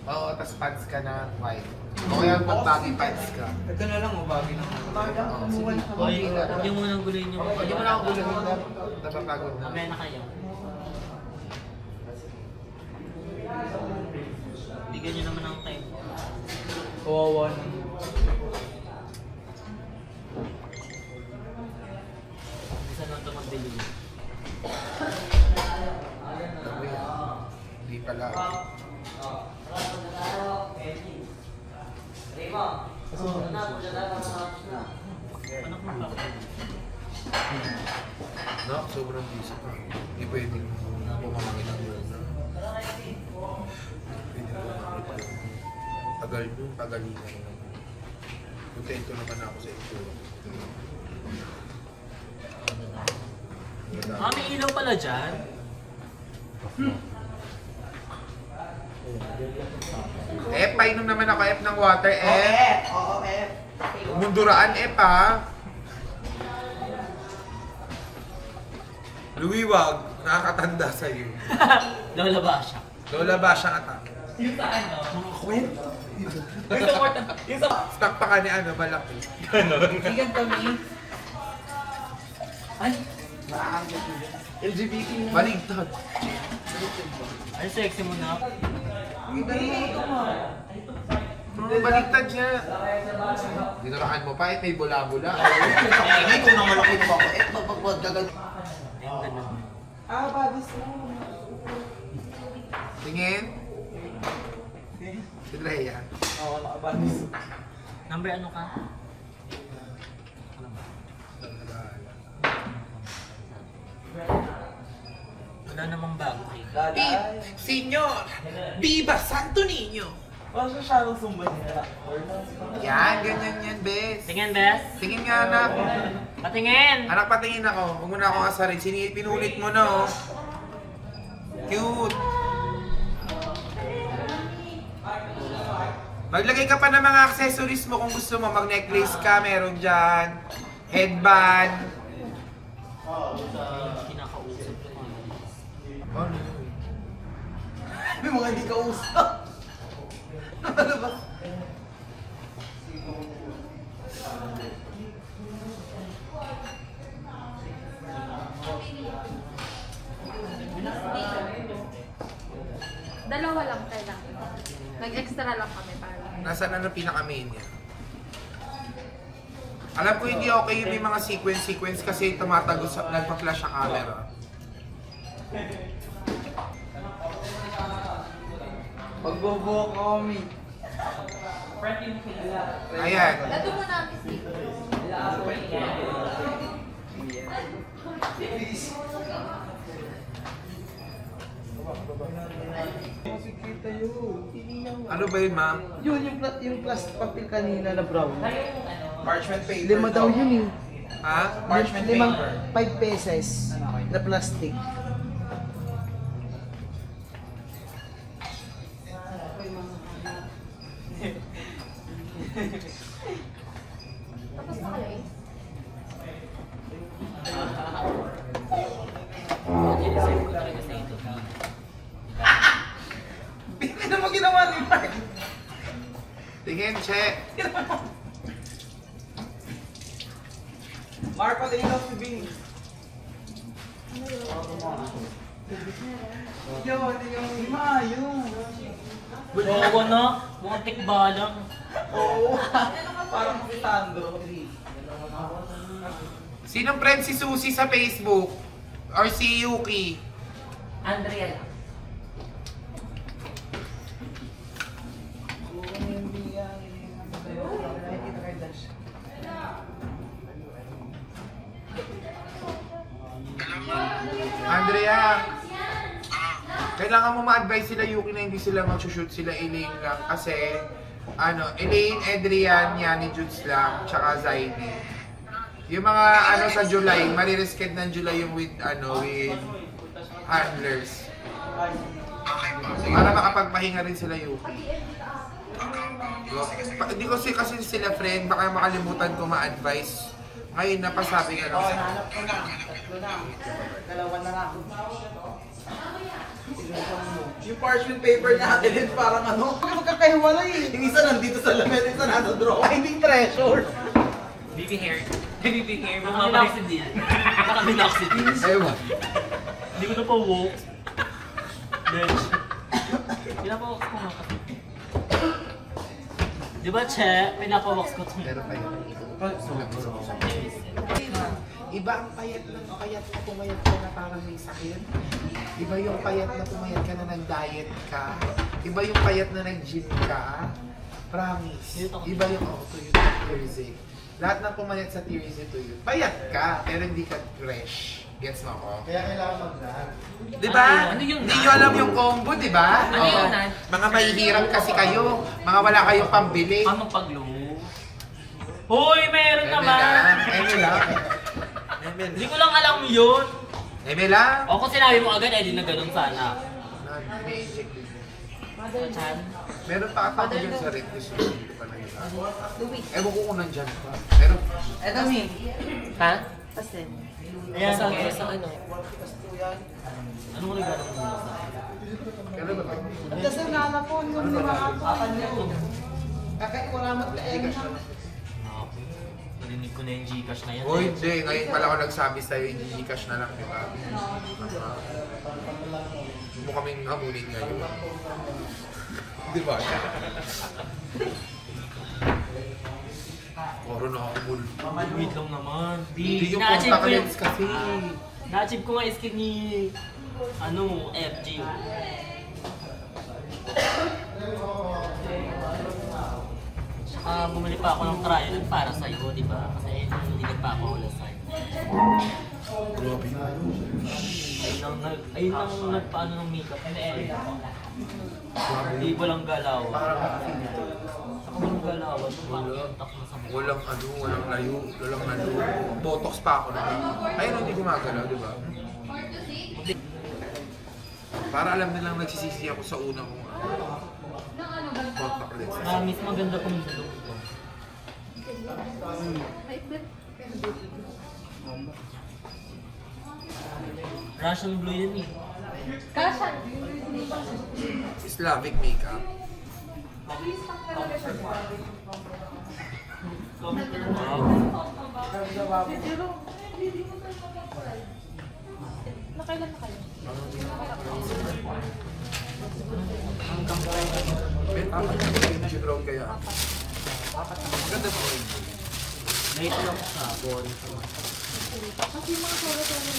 Oo, tas pants ka na white. O kaya mag-baggy pants ka. Ito na lang, bagay na. Hoy, huwag niyo munang guluhin yung Hindi mo na ako gulong. Napapagod na. Mamaya na kayo. Bigyan niyo naman ng time. Kawawa na. Isa na ito mag-deliver. Hindi pala. Anak mo ba? No, sobrang busy pa. Hindi pwedeng bumangin ng muna. Pwede bumangin. Tagal nyo, tagalingan naman. Kontento naman ako sa ito. Ah, may ilaw pala dyan. Painom naman ako ng water, Oo, Munduraan, ha? Luwiwag, nakakatanda sa'yo. Lola ba siya? Lola ba siyang atak? Yung sa ano? Mga kwento. Yung sa... Stock pa ka ni ano, malaki. Igan kami. Ay, LGBT na. Baligtad. Ay, sexy mo na. Baligtad siya. Dinuraan mo pa, may bula-bula. Ay, kung nang malaki mo ako, magpagdagal. Bagis mo. Tingin. Si Drea. Oo, nakabagis. Number ano ka? Wala namang bago eh. Senyor! Viva Santo Niño! Parang siya shallow sumba niya. Yan, ganyan yan, bes. Tingin, Bes? Tingin nga, anak. Patingin! Anak, patingin ako. Huwag mo na akong asarin. Pinulit mo na, oh. Cute. Maglagay ka pa ng mga accessories mo kung gusto mo. Mag-necklace ka, meron dyan. Headband. Kinakausap ko nga. Ano? May mga hindi ka usap. Ano ba? Dalawa lang kailangan. Nag-extra lang kami para. Nasaan na pinaka-main niya? Alam ko hindi okay yung may mga sequence kasi tumatagos, nagpa-flash ang camera. Pagbobo kami. Ayan. Ito muna ang isip. Kita yun. Ano ba yun, ma? Yun, yung plastic papel kanina na brown. Parchment paper. 5 daw yun eh. Ha? Parchment paper. 5 pesos na plastic. Tapos na kayo eh. Design ko talaga sa ito. Hindi naman ginawa ni Mark. Tingin, check. Mark, pati ilaw si Bing. Yo, tingnan mo. Mayo. Oo na, mukhang tikbalang. Oo. Parang si Sandro. Sinong friend si Susie sa Facebook? Or si Yuki? Andrea lang. Andrea, kailangan mo ma-advise sila Yuki na hindi sila mag-shoot sila Elaine lang kasi Elaine, Adrian, Yani Judes lang, tsaka Zaini. Yung mga sa July, maririsket ng July yung with handlers. Para makapagpahinga rin sila Yuki. Hindi ko kasi sila friend, baka makalimutan ko ma-advise. Ngayon, napasabi ka lang sa Dalawa na nga ako. Yung parchment paper natin is parang ano, magkakahiwalay eh. Yung isa nandito sa lamesa, yung isa nasa drawer. Ay, hindi treasure. Baby hair. Baby hair. Bumabalik si Dean. Nakabinok si Dean. Ewan. Hindi ko na pa walk. Bitch. Pinapawax ko nga kasi. Di ba, Che? Pinapawax ko ito. Meron pa yun. Iba ang payat na pumayat ka na parang may sakit. Iba yung payat na pumayat ka na nag-diet ka. Iba yung payat na nag-gym ka. Promise. Iba yung to yun, Thursday. Lahat ng pumayat sa Thursday to yun. Payat ka, pero hindi ka fresh. Gets mo ako? Kaya kailangan mag-run. Di ba? Ano yung Hindi nyo alam yung combo, di ba? Ano yung nan? Mga mahihirap kasi kayo. Mga wala kayong pambili. Paano pag-low? Hoy, meron naman! Eme lang. Hindi ko lang alam yun. Eme lang. O kung sinabi mo agad, eh di na ganun sana. May inject din. Chan? Meron pa ata ako dyan sa red gusto ko dito pa lang isa. Ewan ko kung nandyan pa. Meron. Eto, Min. Ha? Pasin. Ayan, Sa okay. ano? Anong regalo mo sa akin? Kailan ba tayo? Kasi nala po yung mga kapan niyo. Kakaiwalamat ka eh. Okay. Narinig ko na yung Gcash na yan. O hindi, ngayon pala ako nagsabi sa'yo, yung Gcash na lang, di ba? Huwag mo kaming hamunin ngayon. Di ba? Puro na ako mul. Wait lang naman. Hindi yung Na-achieve contact ko yung... lens kasi. Na-achieve ko nga yung skin ni... Ano, FG. Tsaka bumili pa ako ng trial para sa'yo, di ba? Kasi hindi nagpa ako ulit sa'yo. Grabe yun. Ayun ang nagpaano ng makeup. Eh, hindi ko lang galaw. Parang nakafilter. Saka walang galawan. Pang-intak na sa mukha. Walang ano, walang layo, walang ano. Botox pa ako na. Ayun, hindi gumagalaw, di ba? Para alam nilang nagsisisi ako sa una kong contact lens. Promise, maganda kung bulong ito. Russian blue yan eh. Kasha. Slavic makeup. Nakailan na kayo? Eh, apat na yung brown kaya. Maganda po rin. Late lang sa boring sa mga. Kasi yung mga solo-solo.